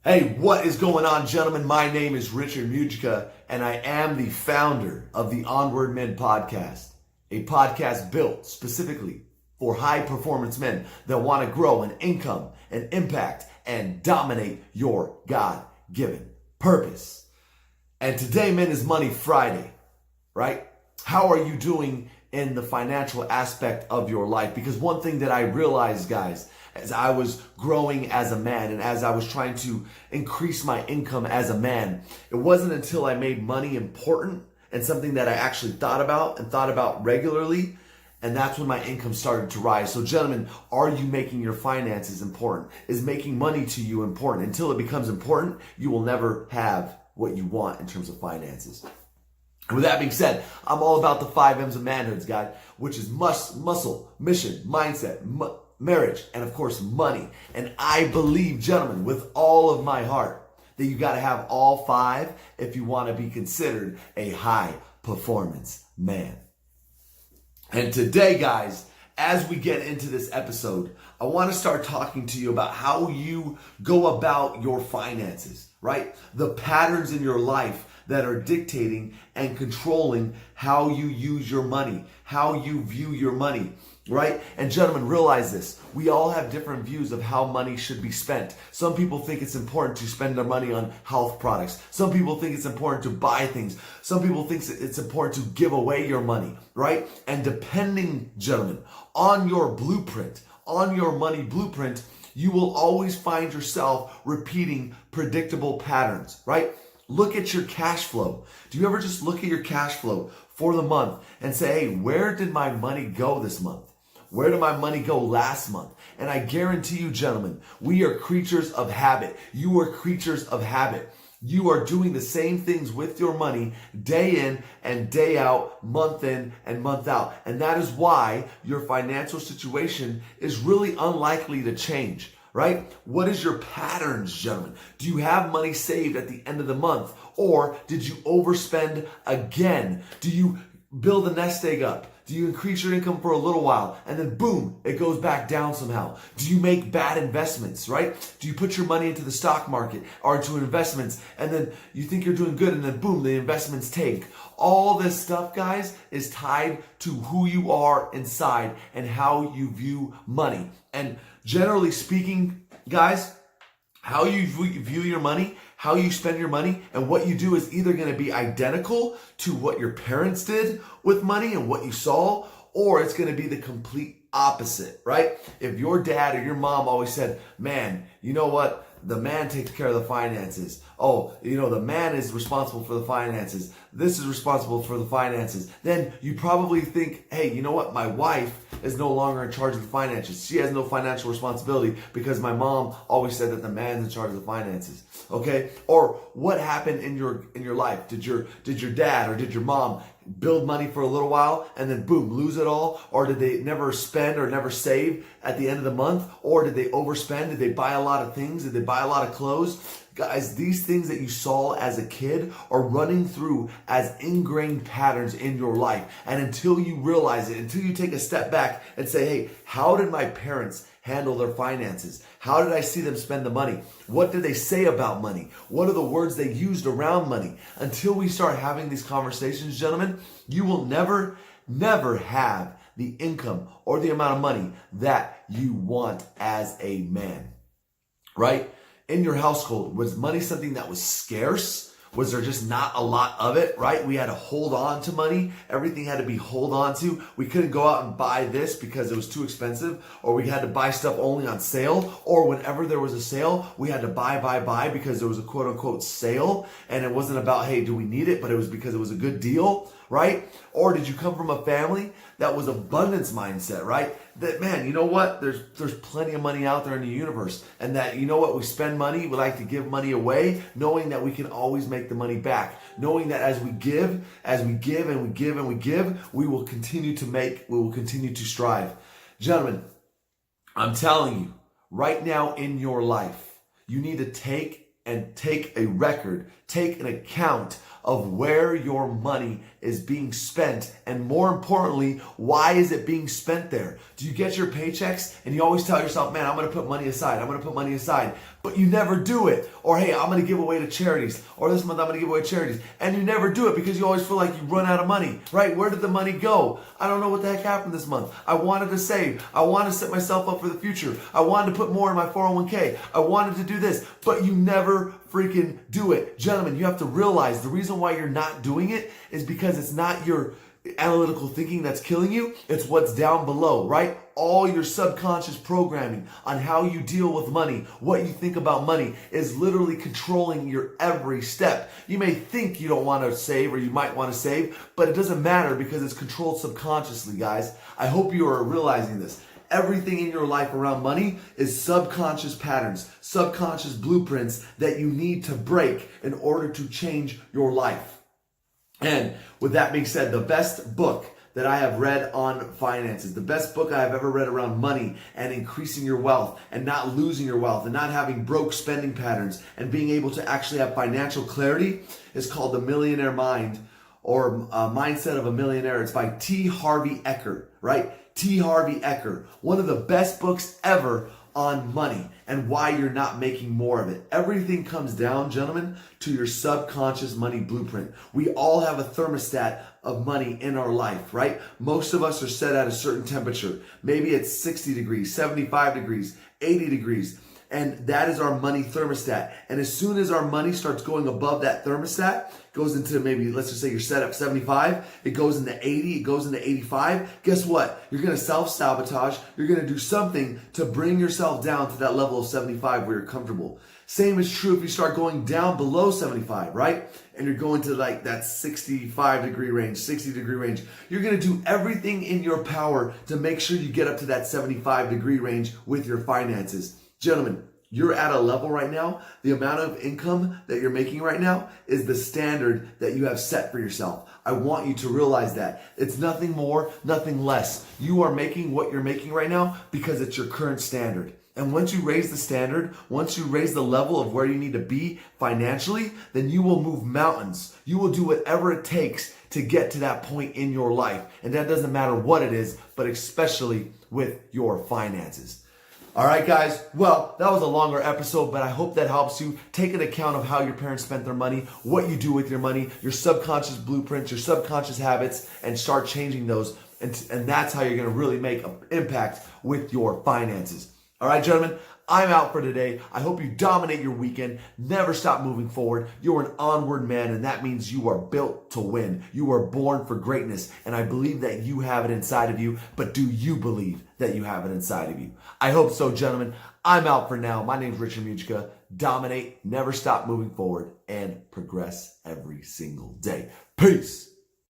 Hey, what is going on, gentlemen? My name is Richard Mujica, and I am the founder of the Onward Men Podcast, a podcast built specifically for high-performance men that want to grow in income and impact and dominate your God-given purpose. And today, men, is Money Friday, right? How are you doing in the financial aspect of your life? Because one thing that I realized, guys, as I was growing as a man and as I was trying to increase my income as a man, it wasn't until I made money important and something that I actually thought about regularly, and that's when my income started to rise. So gentlemen, are you making your finances important? Is making money to you important? Until it becomes important, you will never have what you want in terms of finances. And with that being said, I'm all about the 5 M's of manhoods, guys, which is muscle, mission, mindset, marriage, and of course, money. And I believe, gentlemen, with all of my heart, that you got to have all 5 if you want to be considered a high performance man. And today, guys, as we get into this episode, I want to start talking to you about how you go about your finances, right? The patterns in your life that are dictating and controlling how you use your money, how you view your money, right? And gentlemen, realize this. We all have different views of how money should be spent. Some people think it's important to spend their money on health products. Some people think it's important to buy things. Some people think it's important to give away your money, right? And depending, gentlemen, on your blueprint, on your money blueprint, you will always find yourself repeating predictable patterns, right? Look at your cash flow. Do you ever just look at your cash flow for the month and say, hey, where did my money go this month? Where did my money go last month? And I guarantee you, gentlemen, we are creatures of habit. You are creatures of habit. You are doing the same things with your money day in and day out, month in and month out. And that is why your financial situation is really unlikely to change. Right? What is your patterns, gentlemen? Do you have money saved at the end of the month? Or did you overspend again? Do you build a nest egg up? Do you increase your income for a little while and then boom, it goes back down somehow? Do you make bad investments, right? Do you put your money into the stock market or into investments and then you think you're doing good and then boom, the investments tank? All this stuff, guys, is tied to who you are inside and how you view money. And generally speaking, guys, how you view your money, how you spend your money, and what you do is either going to be identical to what your parents did with money and what you saw, or it's going to be the complete opposite, right? If your dad or your mom always said, man, you know what? The man takes care of the finances. Oh, the man is responsible for the finances. This is responsible for the finances. Then you probably think, hey, you know what? My wife is no longer in charge of the finances. She has no financial responsibility because my mom always said that the man's in charge of the finances. Okay? Or what happened in your life? Did your dad or did your mom build money for a little while and then boom, lose it all? Or did they never spend or never save at the end of the month? Or did they overspend? Did they buy a lot of things? Did they buy a lot of clothes? Guys, these things that you saw as a kid are running through as ingrained patterns in your life. And until you realize it, until you take a step back and say, hey, how did my parents handle their finances? How did I see them spend the money? What did they say about money? What are the words they used around money? Until we start having these conversations, gentlemen, you will never have the income or the amount of money that you want as a man, right? In your household, was money something that was scarce? Was there just not a lot of it, right? We had to hold on to money. Everything had to be hold on to. We couldn't go out and buy this because it was too expensive, or we had to buy stuff only on sale, or whenever there was a sale, we had to buy because there was a quote unquote sale, and it wasn't about, hey, do we need it? But it was because it was a good deal, right? Or did you come from a family that was abundance mindset, right? That, man, you know what? There's plenty of money out there in the universe. And that, you know what? We spend money. We like to give money away, knowing that we can always make the money back. Knowing that as we give and we give, we will continue to strive. Gentlemen, I'm telling you, right now in your life, you need to take a record, take an account of where your money is being spent, and more importantly, why is it being spent there? Do you get your paychecks and you always tell yourself, man, I'm going to put money aside, but you never do it. Or, hey, I'm going to give away to charities. Or this month I'm going to give away to charities. And you never do it because you always feel like you run out of money, right? Where did the money go? I don't know what the heck happened this month. I wanted to save. I wanted to set myself up for the future. I wanted to put more in my 401k. I wanted to do this, but you never freaking do it. Gentlemen, you have to realize the reason why you're not doing it is because it's not your analytical thinking that's killing you. It's what's down below, right? All your subconscious programming on how you deal with money, what you think about money is literally controlling your every step. You may think you don't want to save or you might want to save, but it doesn't matter because it's controlled subconsciously, guys. I hope you are realizing this. Everything in your life around money is subconscious patterns, subconscious blueprints that you need to break in order to change your life. And with that being said, the best book that I have read on finances, the best book I have ever read around money and increasing your wealth and not losing your wealth and not having broke spending patterns and being able to actually have financial clarity is called The Millionaire Mind, or Mindset of a Millionaire. It's by T. Harvey Eker, right? T. Harvey Eker, one of the best books ever on money and why you're not making more of it. Everything comes down, gentlemen, to your subconscious money blueprint. We all have a thermostat of money in our life, right? Most of us are set at a certain temperature. Maybe it's 60 degrees, 75 degrees, 80 degrees. And that is our money thermostat. And as soon as our money starts going above that thermostat, goes into maybe, let's just say you're set up 75, it goes into 80, it goes into 85. Guess what? You're going to self-sabotage. You're going to do something to bring yourself down to that level of 75 where you're comfortable. Same is true if you start going down below 75, right? And you're going to like that 65 degree range, 60 degree range. You're going to do everything in your power to make sure you get up to that 75 degree range with your finances. Gentlemen, you're at a level right now, the amount of income that you're making right now is the standard that you have set for yourself. I want you to realize that. It's nothing more, nothing less. You are making what you're making right now because it's your current standard. And once you raise the standard, once you raise the level of where you need to be financially, then you will move mountains. You will do whatever it takes to get to that point in your life. And that doesn't matter what it is, but especially with your finances. All right, guys. Well, that was a longer episode, but I hope that helps you take an account of how your parents spent their money, what you do with your money, your subconscious blueprints, your subconscious habits, and start changing those. And that's how you're going to really make an impact with your finances. All right, gentlemen, I'm out for today. I hope you dominate your weekend. Never stop moving forward. You're an onward man, and that means you are built to win. You are born for greatness, and I believe that you have it inside of you, but do you believe that you have it inside of you? I hope so, gentlemen. I'm out for now. My name is Richard Mujica. Dominate, never stop moving forward, and progress every single day. Peace.